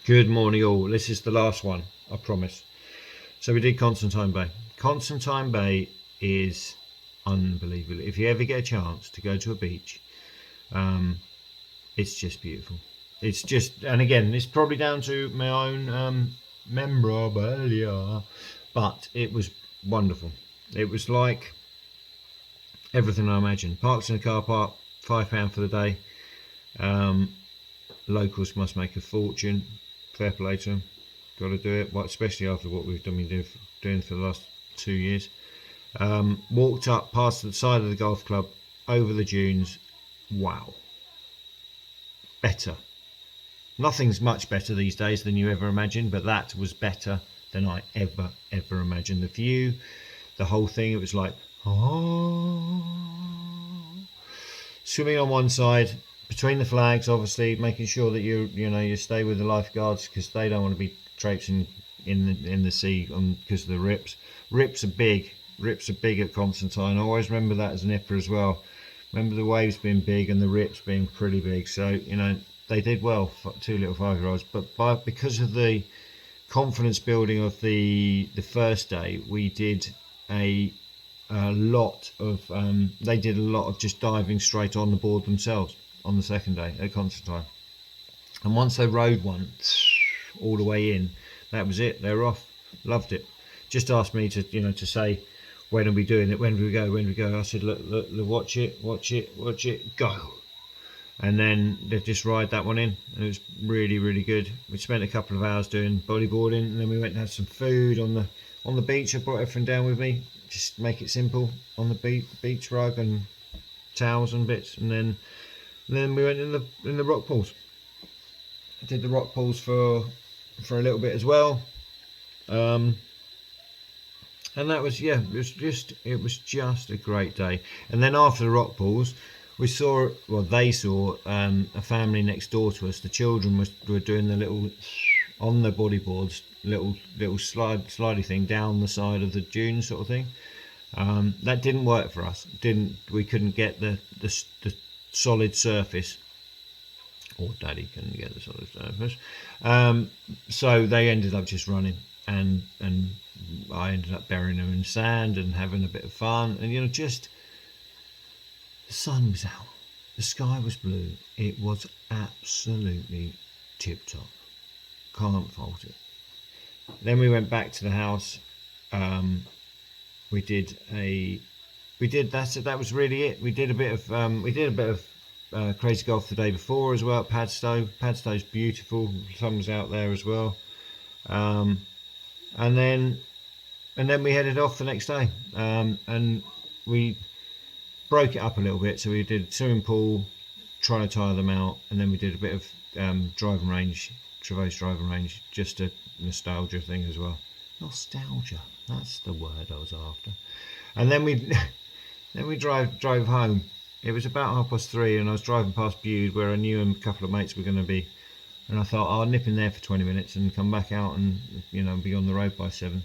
Good morning, all. This is the last one, I promise. So we did Constantine Bay. Constantine Bay is unbelievable. If you ever get a chance to go to a beach, it's just beautiful. It's just, and again, it's probably down to my own memorabilia, but it was wonderful. It was like everything I imagined. Parks in a car park, £5 for the day. Locals must make a fortune. Fair play to them. Got to do it, especially after what we've been doing for the last 2 years. Walked up past the side of the golf club, over the dunes. Wow. Better. Nothing's much better these days than you ever imagined, but that was better than I ever imagined. The view, the whole thing, it was like, oh. Swimming on one side, between the flags, obviously, making sure that you stay with the lifeguards because they don't want to be traipsing in the sea because of the rips. Rips are big. Rips are big at Constantine. I always remember that as a nipper as well. Remember the waves being big and the rips being pretty big. So they did well for 2 little 5-year-olds. But because of the confidence building of the first day, we did a lot of they did a lot of just diving straight on the board themselves on the second day at Constantine. And once they rode one all the way in, that was it. They were off. Loved it. Just asked me to say, when are we doing it? When do we go? I said, look, watch it, go. And then they just ride that one in, and it was really, really good. We spent a couple of hours doing bodyboarding, and then we went and had some food on the beach. I brought everything down with me, just make it simple on the beach rug and towels and bits, and then we went in the rock pools. I did the rock pools for a little bit as well, and that was it was just a great day. And then after the rock pools, they saw a family next door to us. The children were doing the little on the bodyboards, little slidey thing down the side of the dune sort of thing. That didn't work for us. We couldn't get the solid surface, or Daddy couldn't get the solid surface. So they ended up just running, and I ended up burying them in sand and having a bit of fun. And just the sun was out, the sky was blue. It was absolutely tip top. Can't fault it. Then we went back to the house. That was really it. We did a bit of crazy golf the day before as well at Padstow. Padstow's beautiful. The sun was out there as well. And then we headed off the next day. And we broke it up a little bit. So we did swimming pool, trying to tire them out, and then we did a bit of driving range, Trevose driving range, just a nostalgia thing as well. Nostalgia, that's the word I was after. And then we drove home. It was about 3:30, and I was driving past Bude, where I knew a couple of mates were going to be, and I thought I'll nip in there for 20 minutes and come back out and be on the road by 7.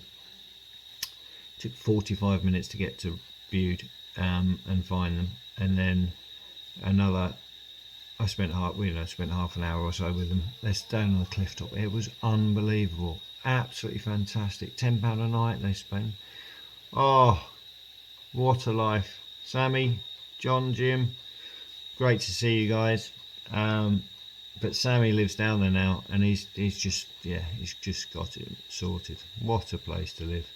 It took 45 minutes to get to Bude and find them, and then I spent half an hour or so with them. They're down on the cliff top. It was unbelievable, absolutely fantastic. £10 a night they spend. Oh, what a life. Sammy, John, Jim, great to see you guys. But Sammy lives down there now, and he's just got it sorted. What a place to live.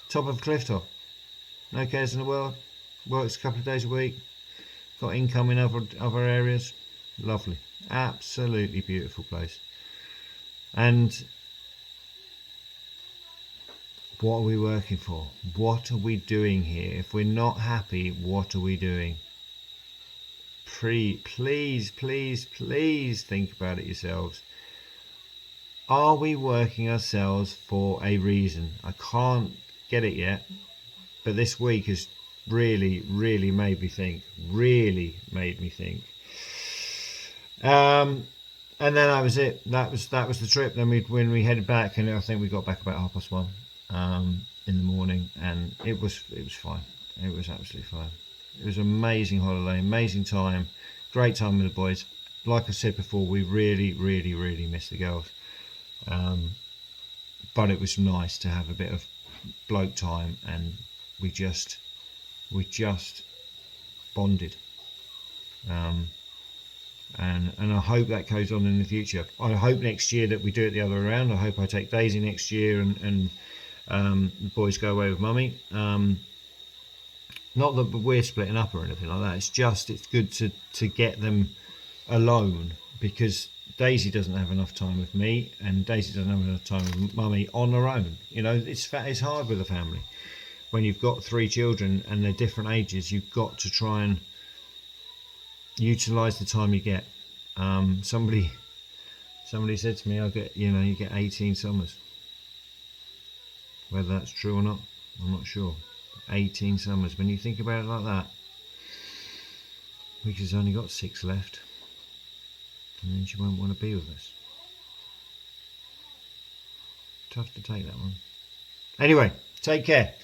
Top of a cliff top, no cares in the world. Works a couple of days a week. Got income in other areas. Lovely, absolutely beautiful place. And what are we working for? What are we doing here? If we're not happy, what are we doing? Please think about it yourselves. Are we working ourselves for a reason? I can't get it yet, but this week has really made me think. And then that was it. That was the trip. Then when we headed back, and I think we got back about 1:30 in the morning, and it was fine. It was absolutely fine. It was an amazing holiday, amazing time, great time with the boys. Like I said before, we really missed the girls. But it was nice to have a bit of bloke time, and we just bonded. And I hope that goes on in the future. I hope next year that we do it the other way around. I hope I take Daisy next year, and the boys go away with mummy. Not that we're splitting up or anything like that. It's just it's good to get them alone, because Daisy doesn't have enough time with me, and Daisy doesn't have enough time with mummy on her own. You know, it's hard with a family when you've got 3 children and they're different ages. You've got to try and utilize the time you get. Somebody said to me, you get 18 summers. Whether that's true or not, I'm not sure. 18 summers. When you think about it like that, Rita's only got 6 left, and then she won't want to be with us. Tough to take that one. Anyway, take care.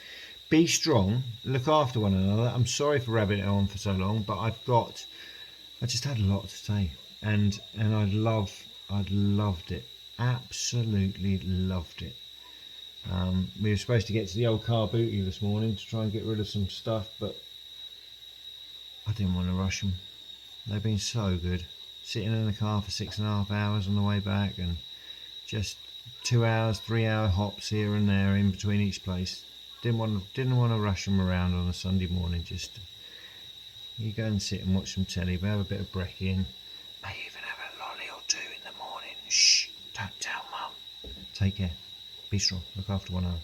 Be strong. Look after one another. I'm sorry for rabbiting on for so long, but I just had a lot to say, and I loved it. Absolutely loved it. We were supposed to get to the old car booty this morning to try and get rid of some stuff, but I didn't want to rush them. They've been so good. Sitting in the car for 6.5 hours on the way back, and just 2 hours, 3 hour hops here and there in between each place. Didn't want to rush them around on a Sunday morning. Just you go and sit and watch some telly, have a bit of brekkie, and may even have a lolly or 2 in the morning. Shh, don't tell mum. Take care. Be strong. Look after one another.